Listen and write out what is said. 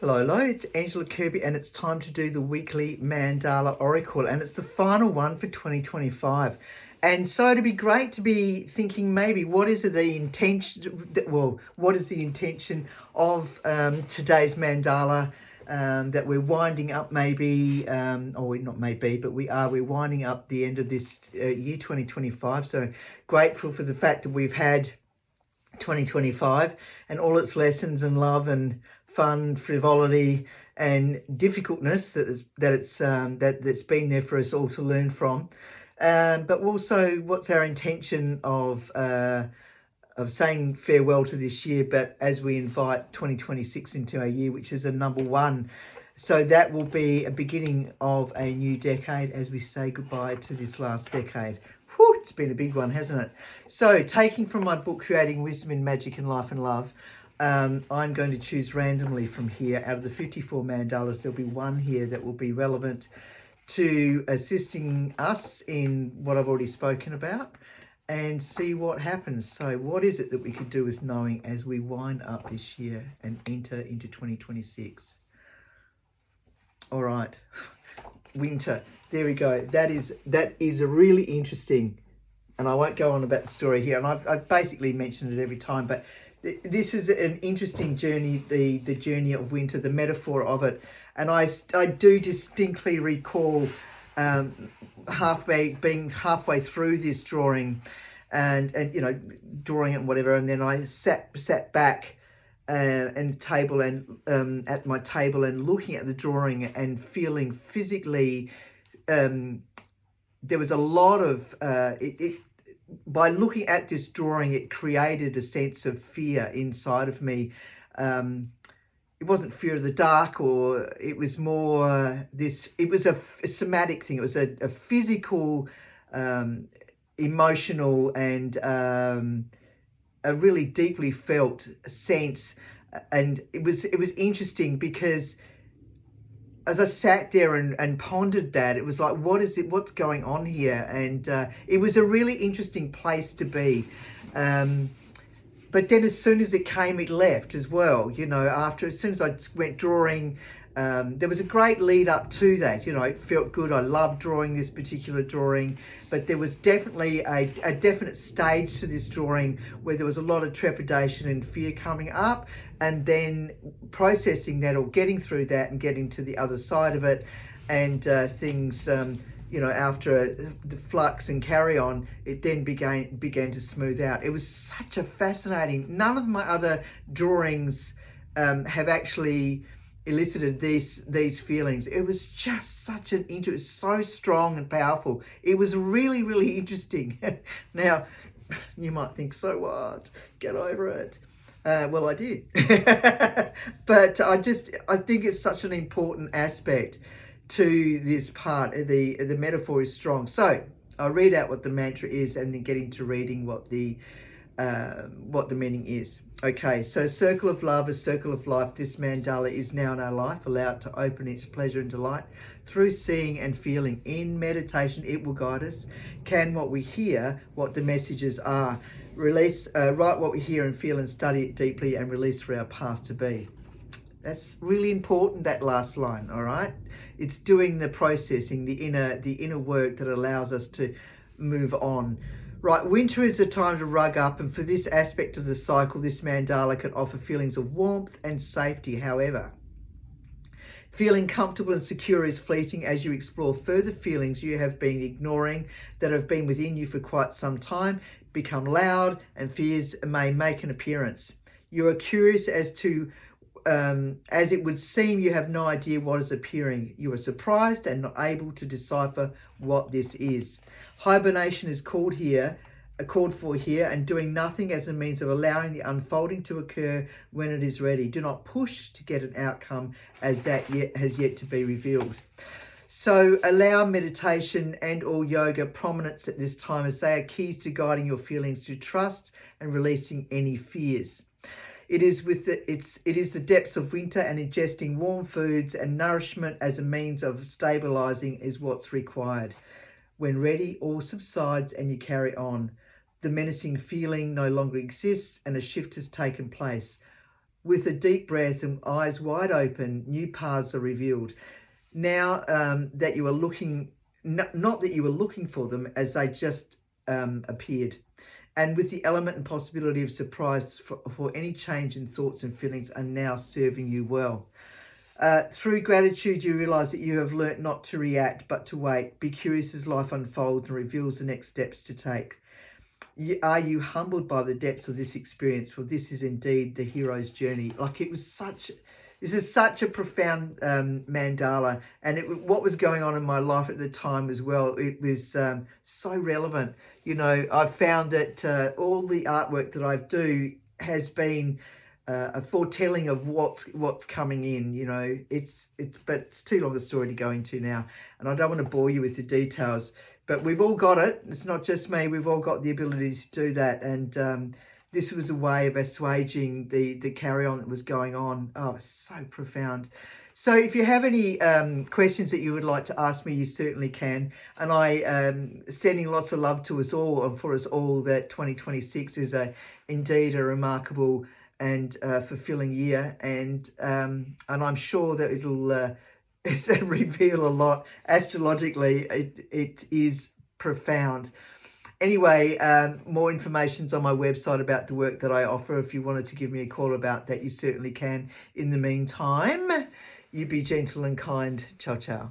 Hello, it's Angela Kirby, and it's time to do the weekly Mandala Oracle, and it's the final one for 2025. And so it'd be great to be thinking maybe what is the intention, what is the intention of today's Mandala that we're winding up or not maybe, but we're winding up the end of this year 2025. So grateful for the fact that we've had 2025 and all its lessons and love and fun, frivolity and difficultness that's been there for us all to learn from. But also, what's our intention of saying farewell to this year, but as we invite 2026 into our year, which is a number one. So that will be a beginning of a new decade as we say goodbye to this last decade. Whew, it's been a big one, hasn't it? So, taking from my book, Creating Wisdom in Magic and Life and Love, I'm going to choose randomly from here. Out of the 54 mandalas, there'll be one here that will be relevant to assisting us in what I've already spoken about and see what happens. So what is it that we could do with knowing as we wind up this year and enter into 2026? All right, winter. There we go. That is a really interesting, and I won't go on about the story here, and I've basically mentioned it every time, but this is an interesting journey, the journey of winter, the metaphor of it. And I do distinctly recall being halfway through this drawing and drawing it and whatever, and then I sat back and table and at my table and looking at the drawing and feeling physically there was a lot of by looking at this drawing, it created a sense of fear inside of me. It wasn't fear of the dark, or it was more it was a somatic thing. It was a physical, emotional, and a really deeply felt sense. And it was interesting because as I sat there and pondered that, it was like, what's going on here? And it was a really interesting place to be. But then as soon as it came, it left as well. As soon as I went drawing, there was a great lead up to that. It felt good. I loved drawing this particular drawing, but there was definitely a definite stage to this drawing where there was a lot of trepidation and fear coming up, and then processing that or getting through that and getting to the other side of it, and things. After the flux and carry on, it then began to smooth out. It was such a fascinating. None of my other drawings have actually elicited these feelings. It was just such it was so strong and powerful. It was really, really interesting. Now, you might think, so what? Get over it. Well, I did. But I think it's such an important aspect to this part. The metaphor is strong. So I'll read out what the mantra is and then get into reading what the meaning is. Okay, so circle of love, a circle of life. This mandala is now in our life. Allow it to open its pleasure and delight through seeing and feeling. In meditation, it will guide us. Can what we hear, what the messages are. Release, write what we hear and feel and study it deeply and release for our path to be. That's really important, that last line, all right? It's doing the processing, the inner work that allows us to move on. Right, winter is the time to rug up, and for this aspect of the cycle, this mandala can offer feelings of warmth and safety. However, feeling comfortable and secure is fleeting as you explore further feelings you have been ignoring that have been within you for quite some time, become loud, and fears may make an appearance. You are curious as it would seem you have no idea what is appearing. You are surprised and not able to decipher what this is. Hibernation is called for here, and doing nothing as a means of allowing the unfolding to occur when it is ready. Do not push to get an outcome as that has yet to be revealed. So allow meditation and or yoga prominence at this time, as they are keys to guiding your feelings to trust and releasing any fears. It is the depths of winter, and ingesting warm foods and nourishment as a means of stabilizing is what's required. When ready, all subsides and you carry on. The menacing feeling no longer exists and a shift has taken place. with a deep breath and eyes wide open, new paths are revealed. Now that you are looking, not that you were looking for them, as they just appeared. And with the element and possibility of surprise for any change in thoughts and feelings are now serving you well. Through gratitude, you realize that you have learnt not to react, but to wait. Be curious as life unfolds and reveals the next steps to take. Are you humbled by the depth of this experience? For this is indeed the hero's journey. Like, it was such, this is such a profound mandala, and what was going on in my life at the time as well, it was so relevant. You know, I've found that all the artwork that I do has been a foretelling of what's coming in. You know, but it's too long a story to go into now, and I don't want to bore you with the details. But we've all got it. It's not just me. We've all got the ability to do that, and this was a way of assuaging the carry on that was going on. Oh, so profound. So if you have any questions that you would like to ask me, you certainly can. And I sending lots of love to us all, and for us all, that 2026 is indeed a remarkable and fulfilling year, and I'm sure that it'll reveal a lot astrologically. It is profound. Anyway, more information's on my website about the work that I offer. If you wanted to give me a call about that, you certainly can. In the meantime, you be gentle and kind. Ciao, ciao.